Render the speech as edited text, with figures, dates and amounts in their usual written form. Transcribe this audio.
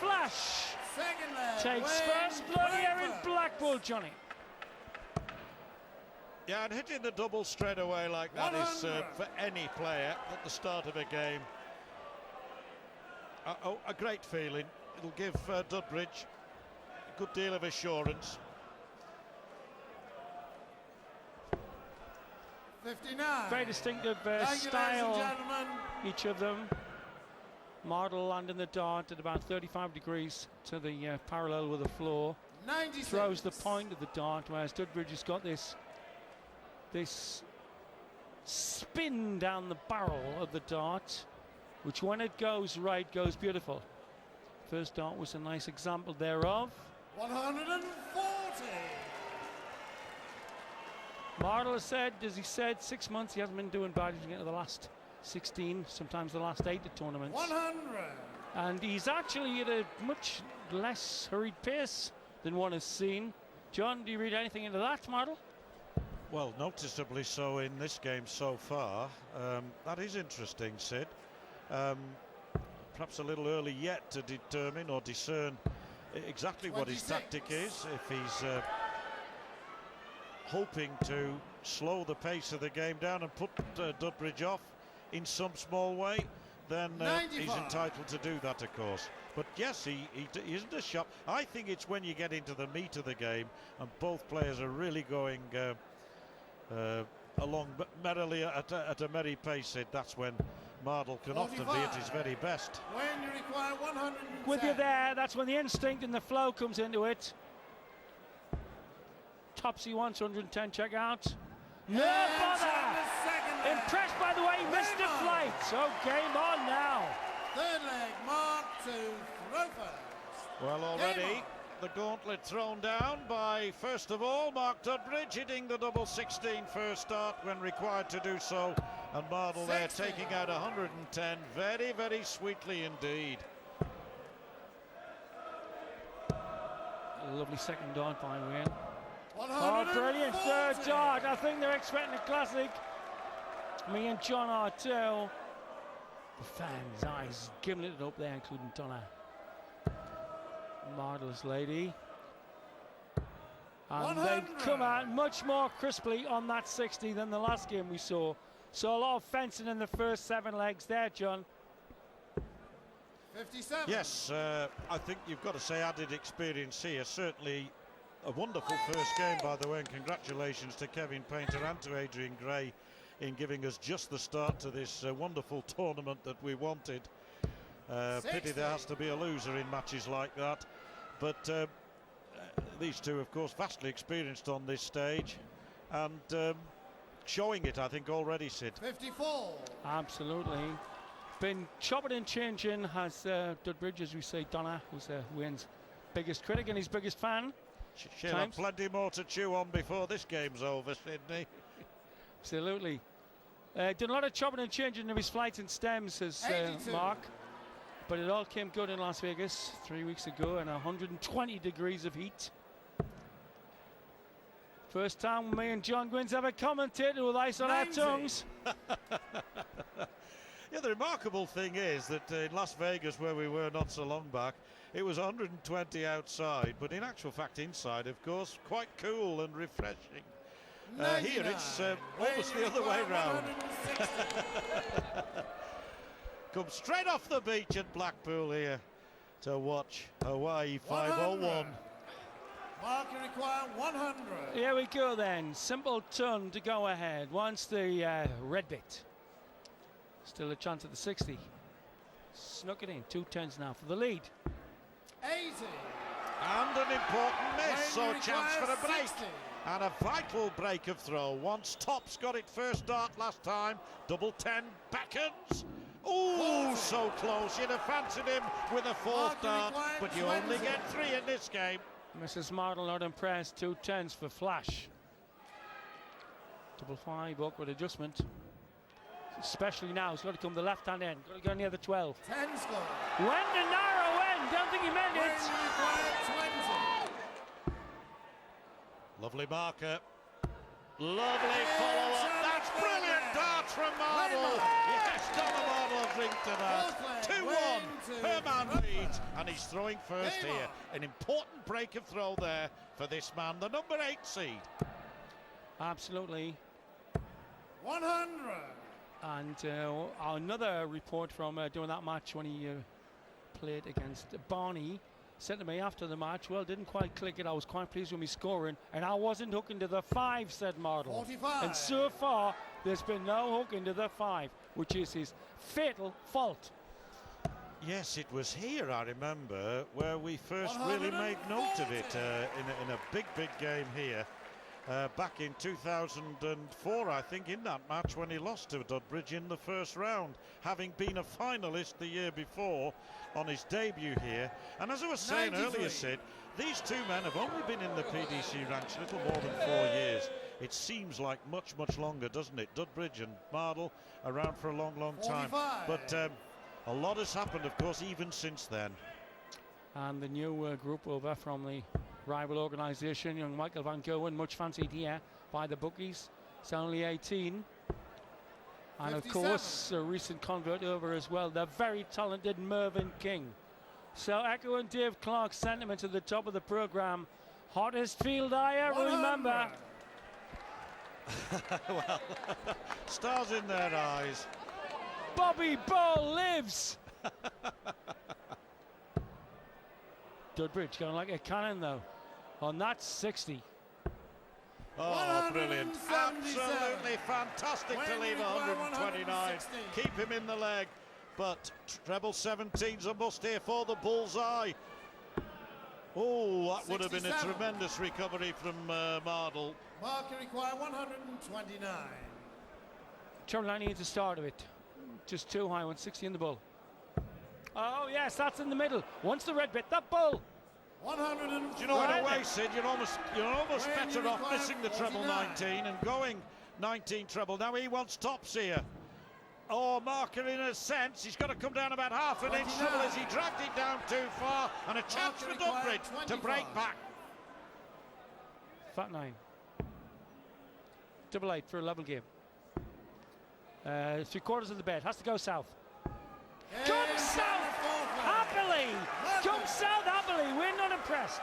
Flash Second leg. takes first blood here in Blackpool, Johnny. Yeah, and hitting the double straight away like that is for any player at the start of a game a great feeling. It'll give Dudbridge a good deal of assurance. 59. Very distinctive style, each of them. Mardle landing the dart at about 35 degrees to the parallel with the floor. 96. Throws the point of the dart, whereas Dudbridge has got this spin down the barrel of the dart, which when it goes right, goes beautiful. First dart was a nice example thereof. 140. Mardle has said, as he said, 6 months he hasn't been doing bad. He's getting to the last 16, sometimes the last 8 at tournaments. 100. And he's actually at a much less hurried pace than one has seen. John, do you read anything into that, Mardle? Well, noticeably so in this game so far. That is interesting, Sid. Perhaps a little early yet to determine or discern exactly 26. what his tactic is. If he's hoping to slow the pace of the game down and put Dudbridge off in some small way, then he's entitled to do that, of course. But yes, he isn't a shot. I think it's when you get into the meat of the game and both players are really going along merrily at a merry pace, Sid, that's when Mardle can 45. often be at his very best. When you require 110. With you there, that's when the instinct and the flow comes into it. Topsy wants 110, check out. No bother! Impressed by the way he missed the flight. So game on now. Third leg, Mark to throw first. Well, already the gauntlet thrown down by, first of all, Mark Dudbridge hitting the double 16 first start when required to do so, and Mardle there taking out 110 very, very sweetly indeed. A lovely second dart by Wayne. Oh, 140. brilliant third dart. I think they're expecting a classic. Me and John are too. The fans' eyes giving it up there, including Donna. Mardle's lady. And they've come out much more crisply on that 60 than the last game we saw. So a lot of fencing in the first 7 legs there, John. 57. Yes, I think you've got to say added experience here. Certainly a wonderful first game, by the way, and congratulations to Kevin Painter and to Adrian Gray in giving us just the start to this wonderful tournament that we wanted. Pity there has to be a loser in matches like that, but these two, of course, vastly experienced on this stage and showing it, I think, already, Sid. 54. Absolutely. Been chopping and changing, has Dudbridge, as we say. Donna, who's Wayne's biggest critic and his biggest fan. She'll have plenty more to chew on before this game's over, Sydney. Absolutely. Done a lot of chopping and changing of his flights and stems, says Mark. But it all came good in Las Vegas 3 weeks ago, and 120 degrees of heat. First time me and John Gwynne's ever commentated with ice on 90. Our tongues. Yeah, the remarkable thing is that in Las Vegas, where we were not so long back, it was 120 outside, but in actual fact inside, of course, quite cool and refreshing. Here it's almost the other way round. Come straight off the beach at Blackpool here to watch Hawaii 501. Mark, you require 100. Here we go then. Simple ton to go ahead. Once the red bit. Still a chance at the 60. Snuck it in. 210s now for the lead. 80. And an important miss, so chance for a break. 60. And a vital break of throw. Once Tops got it first dart last time. Double 10 beckons. Oh, so close. You'd have fancied him with a fourth dart, but you only get 3 in this game. Mrs. Mardle not impressed. 210s for Flash. Double 5, awkward adjustment. Especially now, it's got to come the left-hand end. Got to go near the 12. 10 score. Went the narrow end. Don't think he meant it. 20. Lovely marker. Lovely follow-up. That's brilliant darts from Mardle. Yes, Donna Mardle a drink to that. 2-1. Her man leads. chance, and he's throwing first here. An important break of throw there for this man, the number 8 seed. Absolutely. 100. And another report from doing that match when he played against Barney said to me after the match, well, didn't quite click it. I was quite pleased with me scoring, and I wasn't hooking to the 5, said Mardle. 45. And so far, there's been no hook into the 5, which is his fatal fault. Yes, it was here, I remember, where we first really made note of it in a big game here. Back in 2004, I think, in that match when he lost to Dudbridge in the first round, having been a finalist the year before on his debut here. And as I was saying earlier, Sid, these two men have only been in the PDC ranks a little more than 4 years. It seems like much longer, doesn't it? Dudbridge and Mardle around for a long time. 45. But a lot has happened, of course, even since then. And the new group over from the rival organisation, young Michael Van Gerwen, much fancied here by the bookies. He's only 18. And 57. of course, a recent convert over as well, the very talented Mervyn King. So echoing Dave Clark's sentiment at the top of the programme, hottest field I ever remember. Well, stars in their eyes. Bobby Ball lives. Dudbridge going like a cannon though. On that 60. Oh, brilliant. Absolutely fantastic to leave 129. Keep him in the leg. But treble 17's a must here for the bullseye. Oh, that would have been a tremendous recovery from Mardle. Marker require 129. Trouble I need to start of it. Just too high, 160 in the bull. Oh yes, that's in the middle. Once the red bit, that bull. 100. Do you know, in a way, Sid, you're almost better off missing the treble 19 and going 19 treble. Now he wants tops here. Oh, Marker, in a sense, he's got to come down about half an inch treble as he dragged it down too far, and a chance for Dudbridge to break back. Fat 9. Double 8 for a level game. 3/4 of the bed, has to go south. Come south happily! Come south happily, we're not impressed.